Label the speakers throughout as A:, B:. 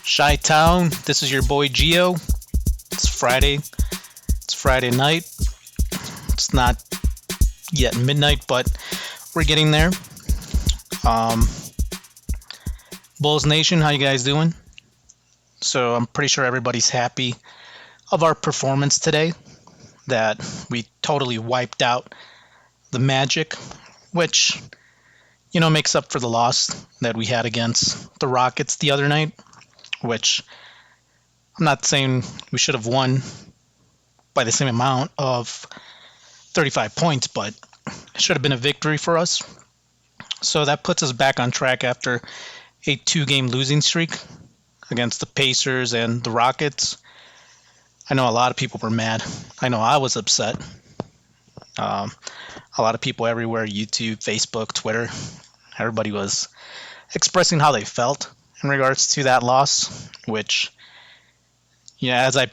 A: Chi-Town, this is your boy Geo. It's Friday. It's Friday night. It's not yet midnight, but we're getting there. Um, Bulls Nation, how you guys doing? So I'm pretty sure everybody's happy of our performance today. That we totally wiped out the Magic, which makes up for the loss that we had against the Rockets the other night. Which I'm not saying we should have won by the same amount of 35 points, but it should have been a victory for us. So that puts us back on track after a 2-game losing streak against the Pacers and the Rockets. I know a lot of people were mad. I know I was upset. A lot of people everywhere, YouTube, Facebook, Twitter, everybody was expressing how they felt in regards to that loss, which, as I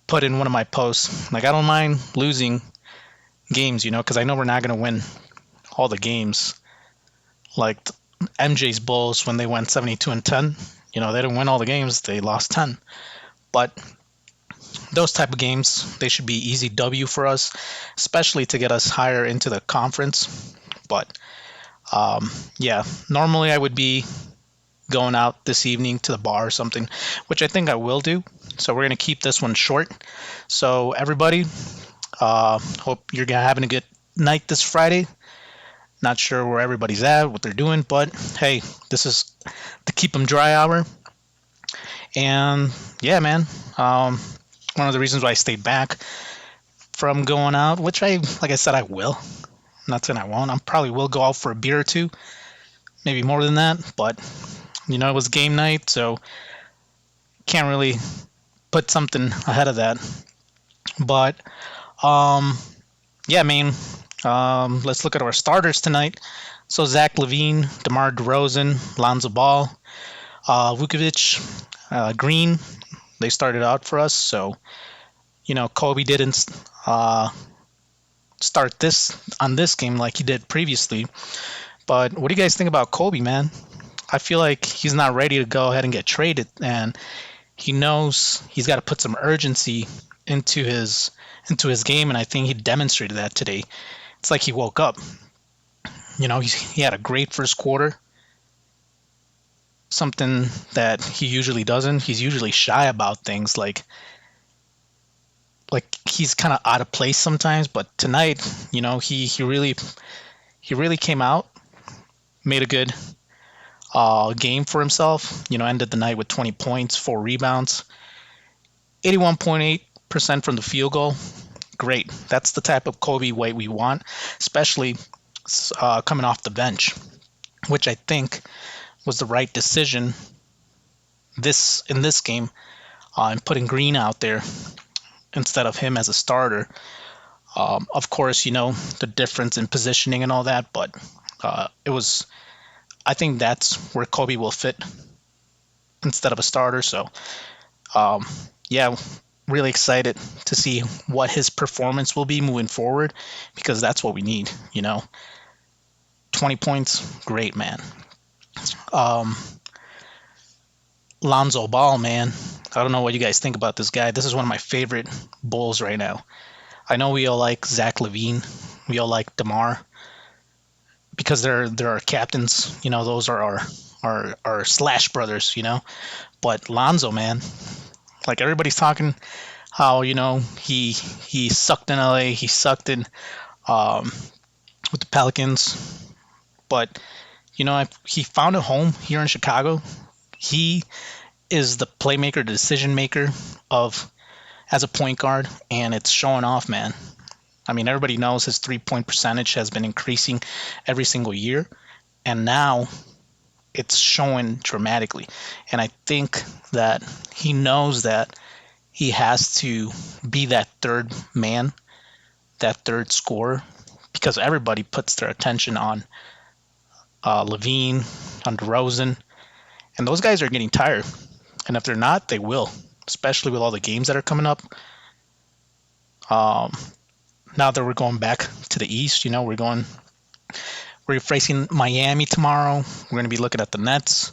A: put in one of my posts, like, I don't mind losing games, because I know we're not going to win all the games. Like MJ's Bulls when they went 72-10, they didn't win all the games, they lost 10. But those type of games, they should be easy W for us, especially to get us higher into the conference. But normally I would be going out this evening to the bar or something, which I think I will do. So we're going to keep this one short. So everybody, hope you're having a good night this Friday. Not sure where everybody's at, what they're doing, but hey, this is the Keep 'em Dry hour. And yeah, man, one of the reasons why I stayed back from going out, which like I said, I will. I'm not saying I won't. I probably will go out for a beer or two, maybe more than that, but it was game night, so can't really put something ahead of that. But yeah, man, let's look at our starters tonight. So Zach LaVine, DeMar DeRozan, Lonzo Ball, Vukovic, Green, they started out for us. So Kobe didn't start this game like he did previously. But what do you guys think about Kobe, man? I feel like he's not ready to go ahead and get traded, and he knows he's got to put some urgency into his game, and I think he demonstrated that today. It's like he woke up. He had a great first quarter, something that he usually doesn't. He's usually shy about things, like he's kind of out of place sometimes. But tonight, he really came out, made a good game for himself. Ended the night with 20 points, 4 rebounds, 81.8% from the field goal. Great. That's the type of Kobe White we want, especially coming off the bench, which I think was the right decision in this game, and putting Green out there instead of him as a starter. Of course, the difference in positioning and all that, but I think that's where Kobe will fit instead of a starter. So, really excited to see what his performance will be moving forward, because that's what we need. 20 points, great, man. Lonzo Ball, man. I don't know what you guys think about this guy. This is one of my favorite Bulls right now. I know we all like Zach LaVine. We all like DeMar, because they're our captains. Those are our Slash brothers. But Lonzo, man, like, everybody's talking how he sucked in LA, he sucked in with the Pelicans, but he found a home here in Chicago. He is the playmaker, the decision maker as a point guard, and it's showing off, man. I mean, everybody knows his 3-point percentage has been increasing every single year, and now it's showing dramatically. And I think that he knows that he has to be that third man, that third scorer, because everybody puts their attention on LaVine, on DeRozan, and those guys are getting tired. And if they're not, they will, especially with all the games that are coming up. Now that we're going back to the East, we're facing Miami tomorrow. We're going to be looking at the Nets.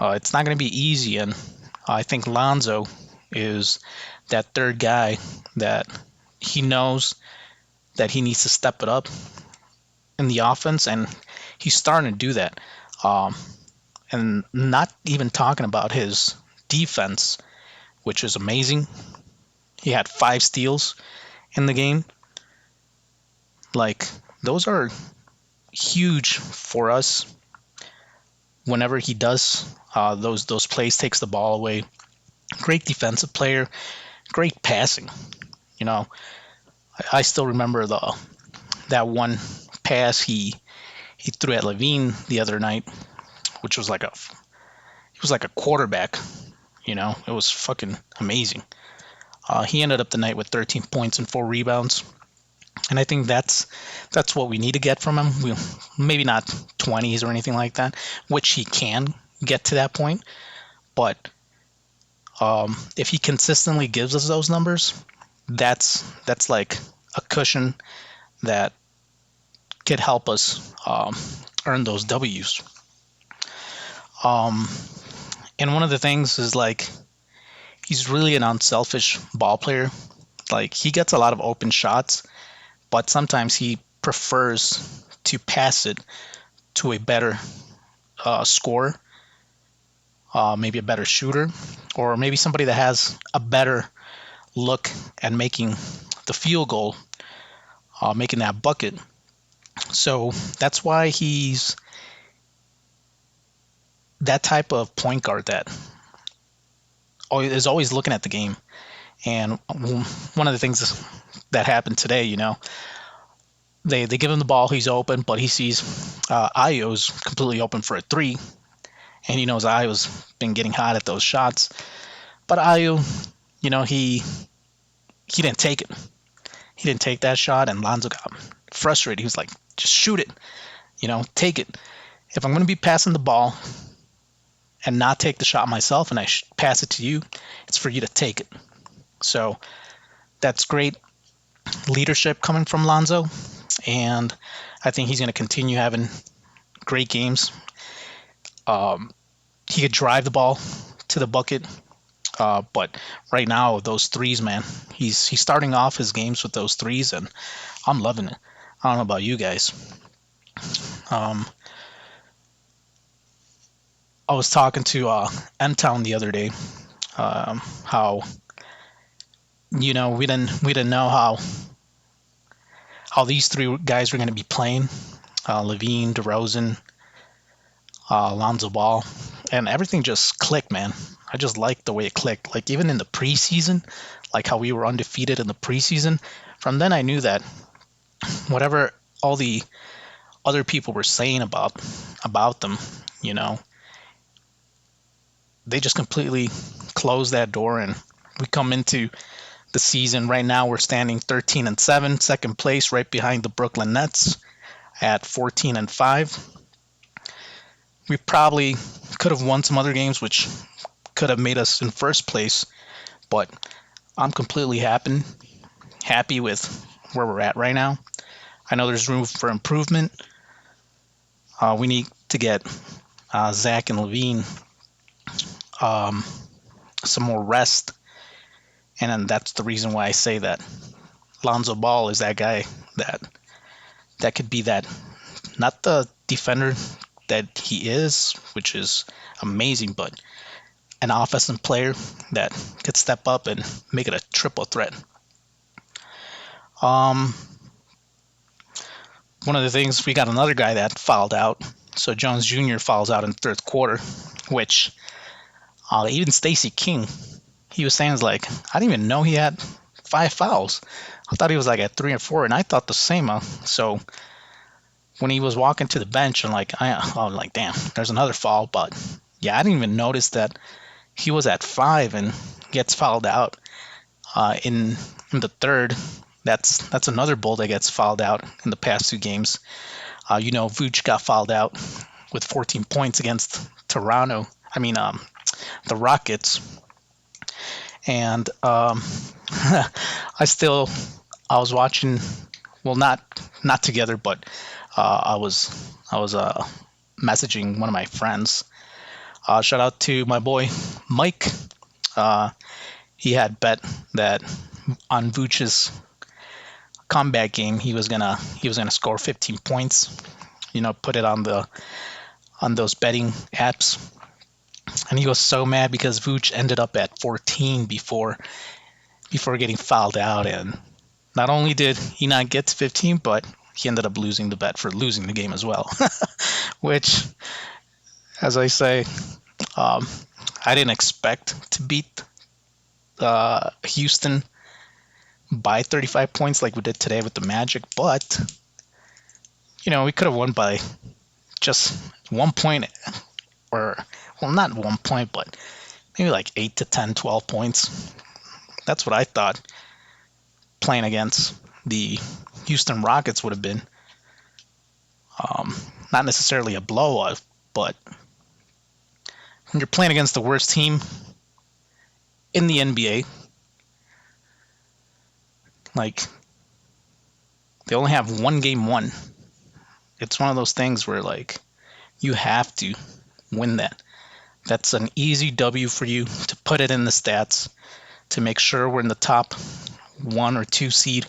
A: It's not going to be easy, and I think Lonzo is that third guy that he knows that he needs to step it up in the offense, and he's starting to do that. Um, and not even talking about his defense, which is amazing. He had 5 steals in the game. Like, those are huge for us whenever he does those plays, takes the ball away. Great defensive player, great passing. You know, I still remember the that one pass he threw at Levine the other night, which was like he was like a quarterback. You know, it was fucking amazing. He ended up the night with 13 points and 4 rebounds, and I think that's what we need to get from him. We maybe not 20s or anything like that, which he can get to that point, but if he consistently gives us those numbers, that's like a cushion that could help us earn those W's. Um, and one of the things is like he's really an unselfish ball player. Like he gets a lot of open shots, but sometimes he prefers to pass it to a better scorer, maybe a better shooter, or maybe somebody that has a better look at making the field goal, making that bucket. So that's why he's that type of point guard that is always looking at the game. And one of the things that happened today, you know, they give him the ball, he's open, but he sees Ayo's completely open for a three, and he knows Ayo's been getting hot at those shots. But Ayo, you know, he didn't take it. He didn't take that shot, and Lonzo got frustrated. He was like, just shoot it, you know, take it. If I'm going to be passing the ball and not take the shot myself and I pass it to you, it's for you to take it. So that's great leadership coming from Lonzo, and I think he's going to continue having great games. He could drive the ball to the bucket, but right now those threes, man, he's starting off his games with those threes, and I'm loving it. I don't know about you guys. I was talking to M-Town the other day, how you know we didn't know how these three guys were going to be playing, Levine, DeRozan, Lonzo Ball, and everything just clicked, man. I just liked the way it clicked. Like even in the preseason, like how we were undefeated in the preseason. From then I knew that whatever all the other people were saying about them, you know, they just completely closed that door, and we come into the season right now. We're standing 13-7, second place, right behind the Brooklyn Nets at 14-5. We probably could have won some other games, which could have made us in first place, but I'm completely happy with where we're at right now. I know there's room for improvement. We need to get Zach and Levine some more rest, and then that's the reason why I say that Lonzo Ball is that guy that could be that, not the defender that he is, which is amazing, but an offensive player that could step up and make it a triple threat. One of the things, we got another guy that fouled out. So Jones Jr. fouls out in the third quarter, which even Stacey King, he was saying, is like, I didn't even know he had 5 fouls. I thought he was like at 3 or 4, and I thought the same. So when he was walking to the bench, I was like, damn, there's another foul. But yeah, I didn't even notice that he was at 5 and gets fouled out in the third. That's another Bull that gets fouled out in the past 2 games. You know, Vooch got fouled out with 14 points against Toronto. The Rockets. And I was watching, well, not together, but I was messaging one of my friends. Shout out to my boy Mike. Uh, he had bet that on Vooch's comeback game he was gonna score 15 points. Put it on those betting apps, and he was so mad because Vooch ended up at 14 before getting fouled out, and not only did he not get to 15, but he ended up losing the bet for losing the game as well. Which, as I say, um, I didn't expect to beat Houston by 35 points like we did today with the Magic, but we could have won by just 1 point, or well, not 1 point, but maybe like 8 to 10, 12 points. That's what I thought playing against the Houston Rockets would have been. Not necessarily a blowout, but when you're playing against the worst team in the NBA, like they only have one game won. It's one of those things where like you have to win that. That's an easy W for you to put it in the stats to make sure we're in the top 1 or 2 seed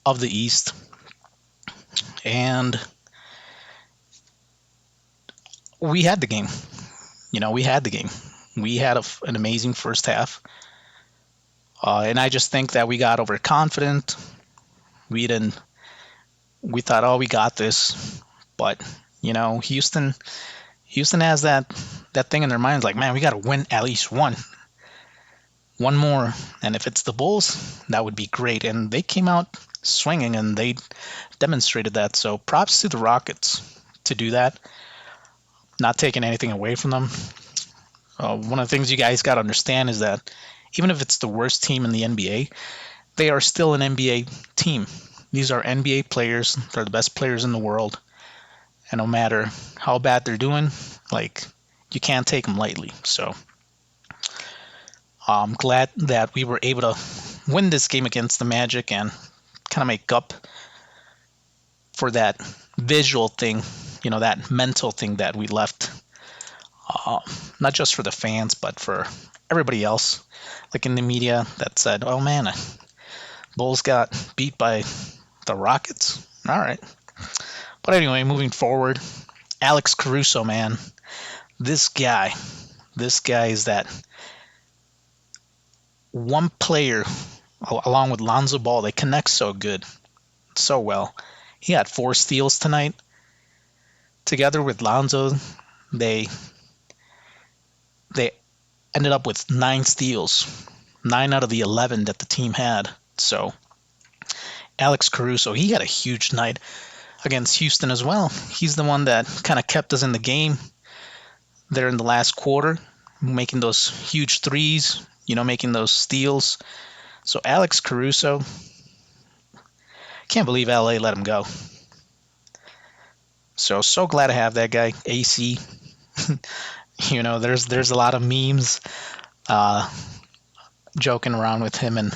A: of the East. And we had the game. We had the game. We had an amazing first half. And I just think that we got overconfident. We didn't. We thought, oh, we got this. But Houston has that thing in their minds, like, man, we got to win at least one more. And if it's the Bulls, that would be great. And they came out swinging, and they demonstrated that. So props to the Rockets to do that. Not taking anything away from them. One of the things you guys got to understand is that even if it's the worst team in the NBA, they are still an NBA team. These are NBA players. They're the best players in the world. And no matter how bad they're doing, like, you can't take them lightly. So I'm glad that we were able to win this game against the Magic and kind of make up for that visual thing, that mental thing that we left. Not just for the fans, but for everybody else, like in the media that said, oh man, Bulls got beat by the Rockets. All right. But anyway, moving forward, Alex Caruso, man, this guy is that one player, along with Lonzo Ball, they connect so good, so well. He had 4 steals tonight. Together with Lonzo, they ended up with 9 steals, 9 out of the 11 that the team had. So Alex Caruso, he had a huge night against Houston as well. He's the one that kind of kept us in the game there in the last quarter, making those huge threes, making those steals. So Alex Caruso, can't believe LA let him go. So glad to have that guy, AC. There's a lot of memes joking around with him and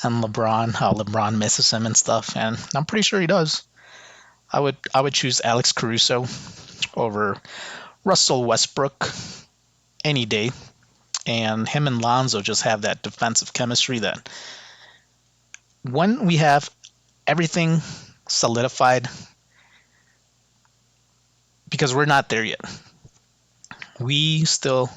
A: LeBron, how LeBron misses him and stuff, and I'm pretty sure he does. I would choose Alex Caruso over Russell Westbrook any day, and him and Lonzo just have that defensive chemistry that when we have everything solidified, because we're not there yet, we still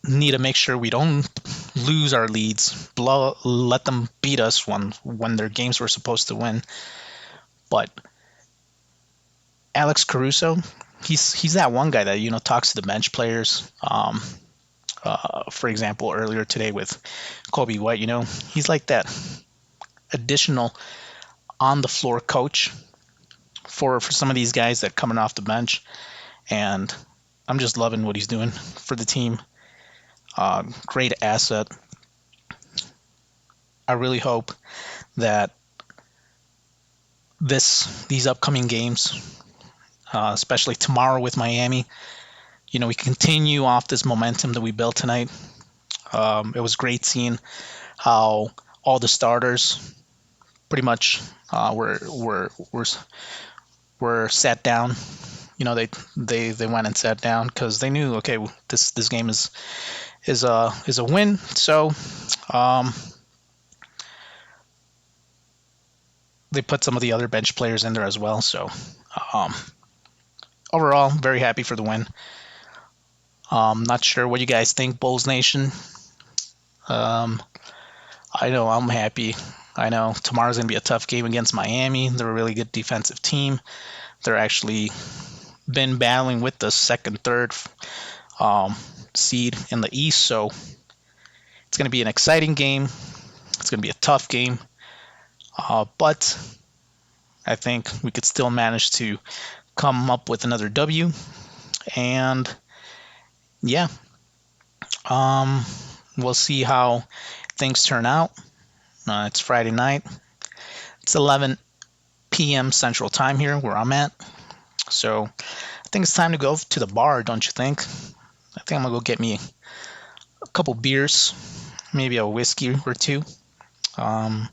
A: need to make sure we don't lose our leads, let them beat us when their games we're supposed to win. But Alex Caruso, he's that one guy that talks to the bench players. For example, earlier today with Kobe White, he's like that additional on the floor coach for some of these guys that coming off the bench, and I'm just loving what he's doing for the team. Great asset. I really hope that these upcoming games, especially tomorrow with Miami, we continue off this momentum that we built tonight. It was great seeing how all the starters pretty much were sat down. They went and sat down because they knew, okay, this game is is a win. So um, they put some of the other bench players in there as well. So um, overall, very happy for the win. Not sure what you guys think, Bulls Nation. Um, I know I'm happy. I know tomorrow's going to be a tough game against Miami. They're a really good defensive team. They're actually been battling with the second, third um, seed in the East. So it's going to be an exciting game. It's going to be a tough game. But I think we could still manage to come up with another W. And yeah, um, we'll see how things turn out. It's Friday night. It's 11 p.m. Central Time here where I'm at. So I think it's time to go to the bar, don't you think? I think I'm gonna go get me a couple beers, maybe a whiskey or two. Um,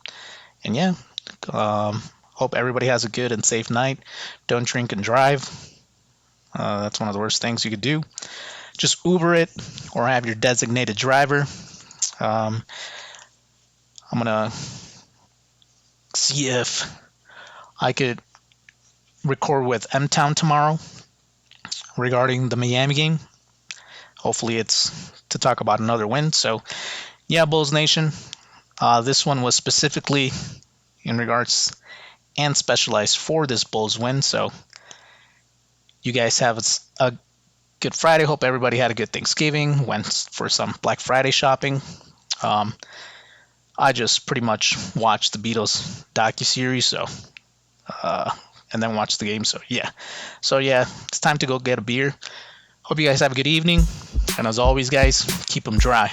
A: and yeah, hope everybody has a good and safe night. Don't drink and drive. That's one of the worst things you could do. Just Uber it or have your designated driver. Um, I'm gonna see if I could record with M Town tomorrow regarding the Miami game. Hopefully, it's to talk about another win. So, yeah, Bulls Nation. This one was specifically in regards and specialized for this Bulls win. So, you guys have a good Friday. Hope everybody had a good Thanksgiving. Went for some Black Friday shopping. Um, I just pretty much watched the Beatles docuseries, so and then watched the game. So yeah, it's time to go get a beer. Hope you guys have a good evening, and as always, guys, keep them dry.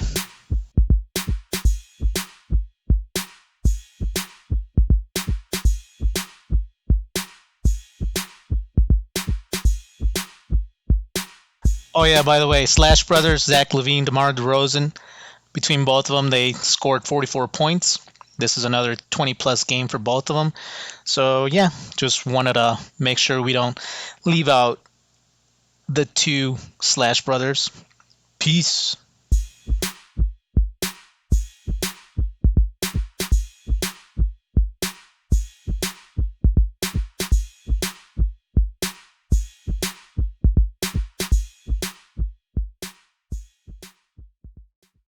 A: Oh yeah, by the way, Slash Brothers, Zach LaVine, DeMar DeRozan. Between both of them, they scored 44 points. This is another 20-plus game for both of them. So, yeah, just wanted to make sure we don't leave out the two Slash brothers. Peace.